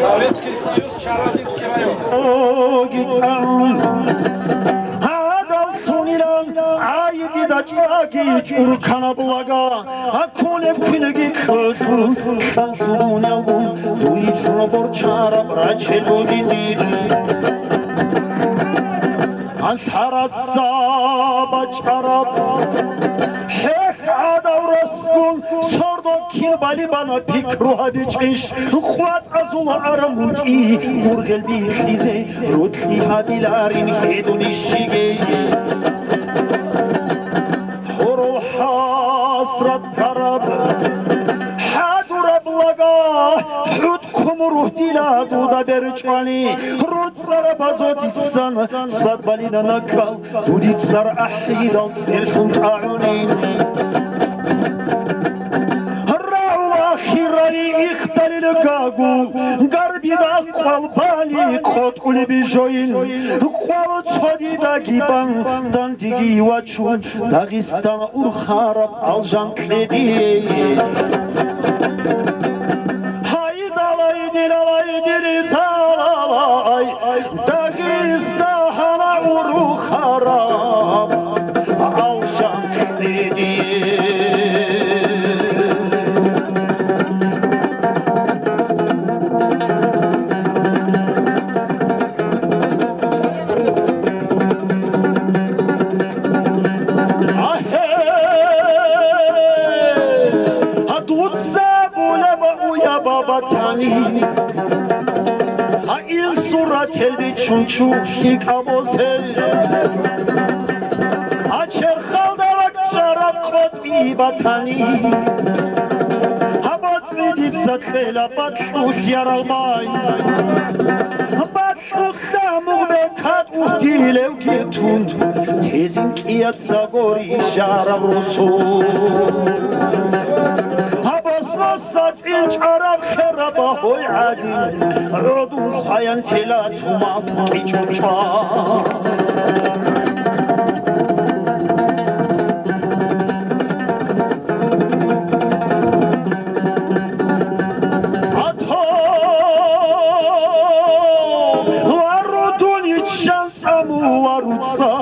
Советский Союз, Чародинский район. Aydi da çaki çurkana bulaga akone finegi kılsın şansın yavrum duişno borçara braçe dudidi Ansarat sabaçarab Şeyh adavraskun sordok kirbali bana pikru hadi çeş Kuat azul aramuti Urgel bir krize Rutli hadilarin hedun işige حسرت كرب حادر بلغا حد كمروه ديلا دودا برجواني رود سر بازود السن صد بالينا نكال دوديك سر أحيد السيرشون تعونين Хирали ихталили гагу, гарбида қвалбали қот кули бижоин, қвал цодида гибан, дандиги вачун, Дагестан урхараб алжан кледи. Хайдалай дилалай талай, Дагестан урхараб алжан кледи. این صورت هلدی چون چوشی کبوزه اچر خالده وک جرب خود ای بطنی هبات میدید زد خیلا بطلوش یرالمای بطلوش دمو بکد او دیلو گیتون تیزین کیت زگوری شرم رسول Saç inç Arap xeraba hoy adi Rodun xayan tela tuma içuça Ato Varudun içşan samu varutsa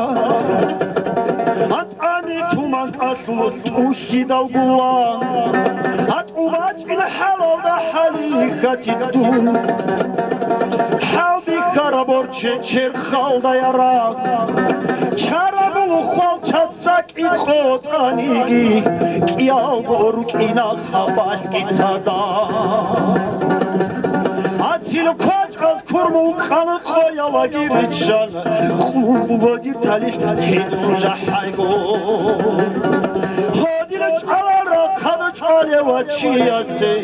At ani tuman aslu tuşi dalgulan وباج الحلال ده حليقة الدون حاضي كربور چر خالده يراق چربو خوال چتسك إخوت آنيگي كيال بورو كينا خباش كيتسادا Açil koç az kurmul kanı koyala girişan Kurbuva gir talih tedruja haygo Hodile çalara kadı çaleva çiyase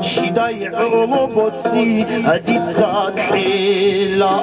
Çiday ulu botsi hadit zatkila